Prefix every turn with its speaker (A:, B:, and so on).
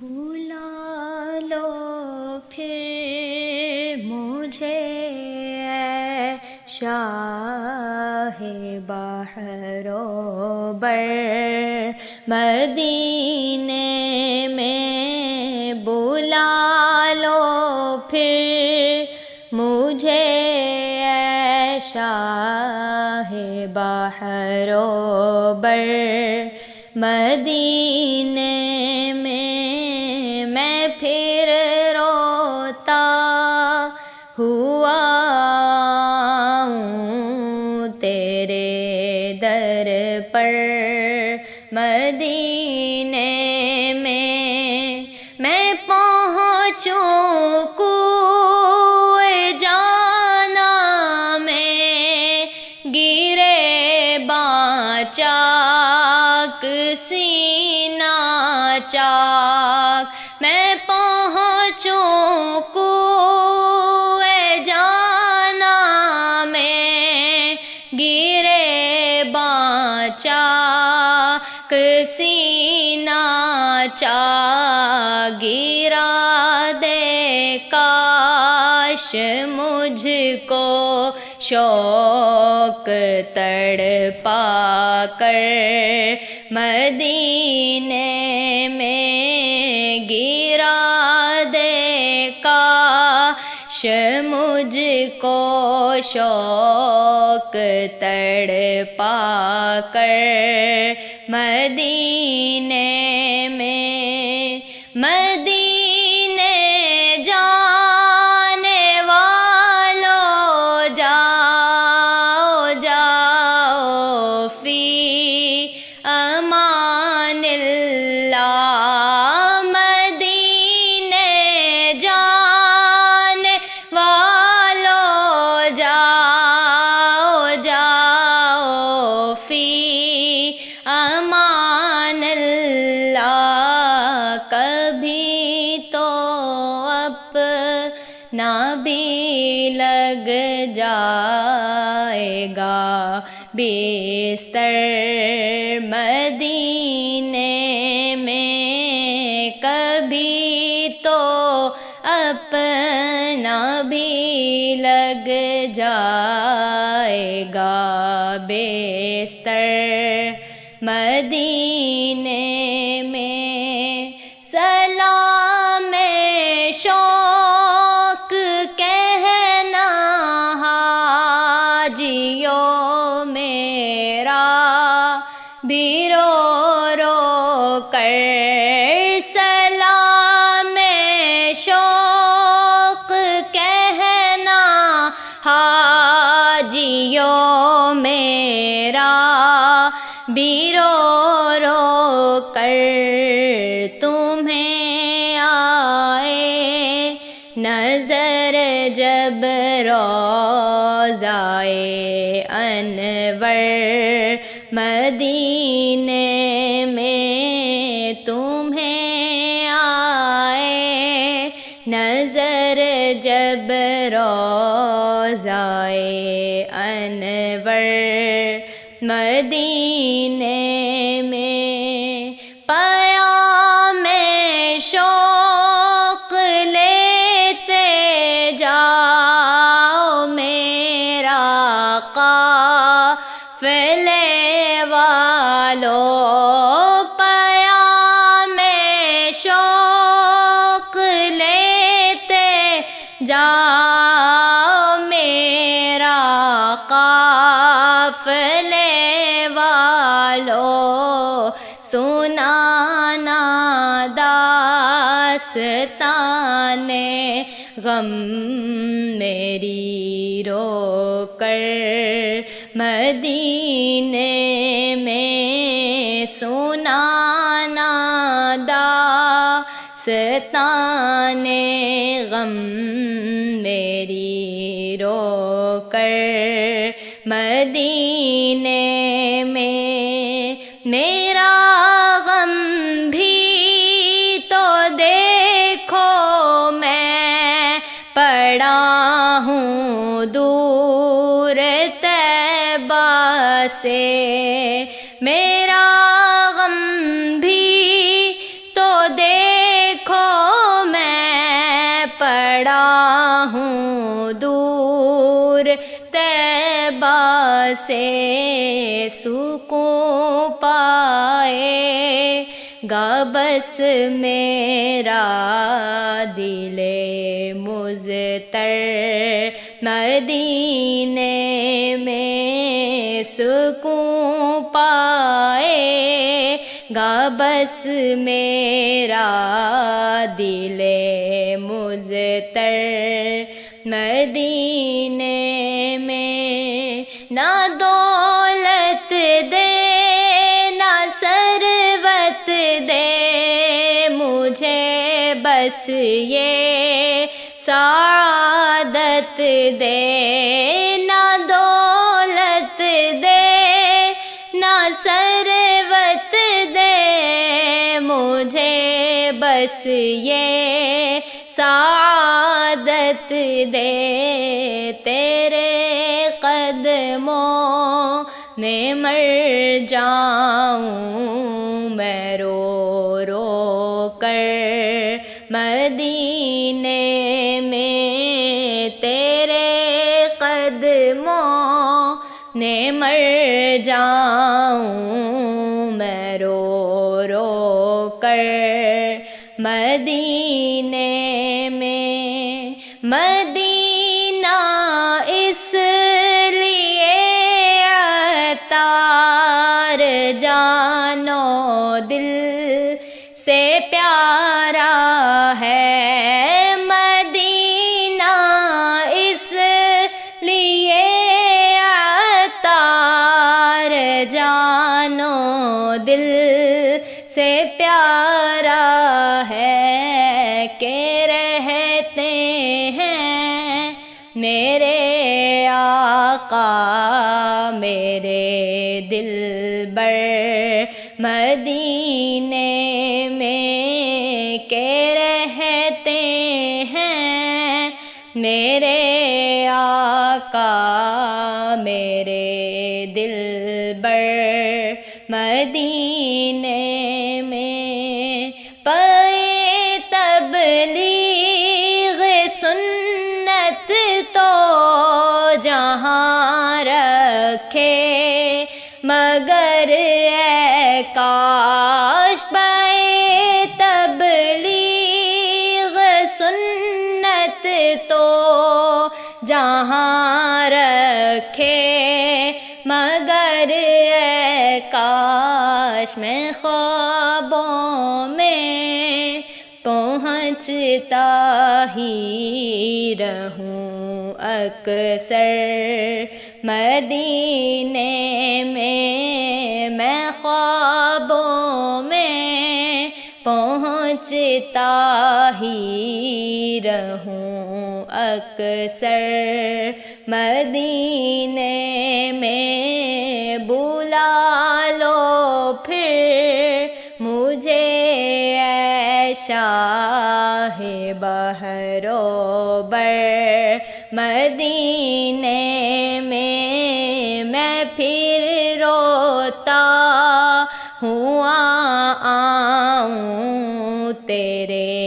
A: بلا لو پھر مجھے اے شاہ بحر و بر، مدینے میں بلا لو پھر مجھے اے شاہ بحر و بر، مدینے میں پھر روتا ہوا ہوں تیرے در پر، مدینے میں پہنچوں کوئے جانا میں، گرے باں چاک سینہ چاک، میں پہنچوں کوئے جانا میں، گرے باں چاک سینہ چاک، گرا دے کاش مجھ کو شوق تڑپا کر، مدینے میں گرا دے کاش مجھ کو شوق تڑپا کر، مدینے میں، مدینے جانے والو جاؤ جاؤ فی امان اللہ، مدینے جانے والو جاؤ جاؤ فی امان اللہ، کبھی تو اپنا بھی لگ جائے گا بستر، مدینے میں کبھی تو اپنا بھی لگ جائے گا بستر، مدینے میں سلام شوق کہنا حاجیوں میرا بھی رو رو کر، سلام شوق کہنا حاجیوں میرا بھی رو رو کر، تمہیں آئے نظر جب روضائے انور، مدینے میں تمہیں آئے نظر جب روضائے انور، مدینے میں پیام شوق لیتے جاؤ میرا قافلے والو، پیام شوق لیتے جاؤ میرا قافلے والو، سنانا داستان غم میری رو کر، مدینے میں سنانا داستان غم میری رو کر، مدینے میں میرا غم بھی تو دیکھو میں پڑا ہوں دور طیبہ سے، میرا غم بھی تو دیکھو سے سکون پائے گا بس میرا دل مضطر، مدینے میں سکون پائے گا بس میرا دل مضطر، مدینے میں نہ دولت دے نہ ثروت دے مجھے، بس یہ سعادت دے، نہ دولت دے نہ ثروت دے مجھے، بس یہ سعادت دے، تیرے قدموں میں مر جاؤں میں رو رو کر، مدینے میں تیرے قدموں میں مر جاؤں میں رو رو کر، مدینے میں، مدینہ اس لیے عطار جان و دل سے پیارا ہے، مدینہ اس لیے عطار جان و دل سے پیارا ہے کہ رہتے ہیں میرے آقا میرے دلبر مدینے میں، کہ رہتے ہیں میرے آقا میرے دلبر مدینے میں، پائے تبلیغ سنت تو جہاں رکھے، مگر اے کاش پائے تبلیغ سنت تو جہاں رکھے، مگر اے کاش میں خوابوں میں پہنچتا ہی رہوں اکثر، مدینے میں خوابوں میں پہنچتا ہی رہوں اکثر، مدینے میں بلا لو پھر مجھے اے شاہ بحر و بر، مدینے میں پھر روتا ہوا آؤں تیرے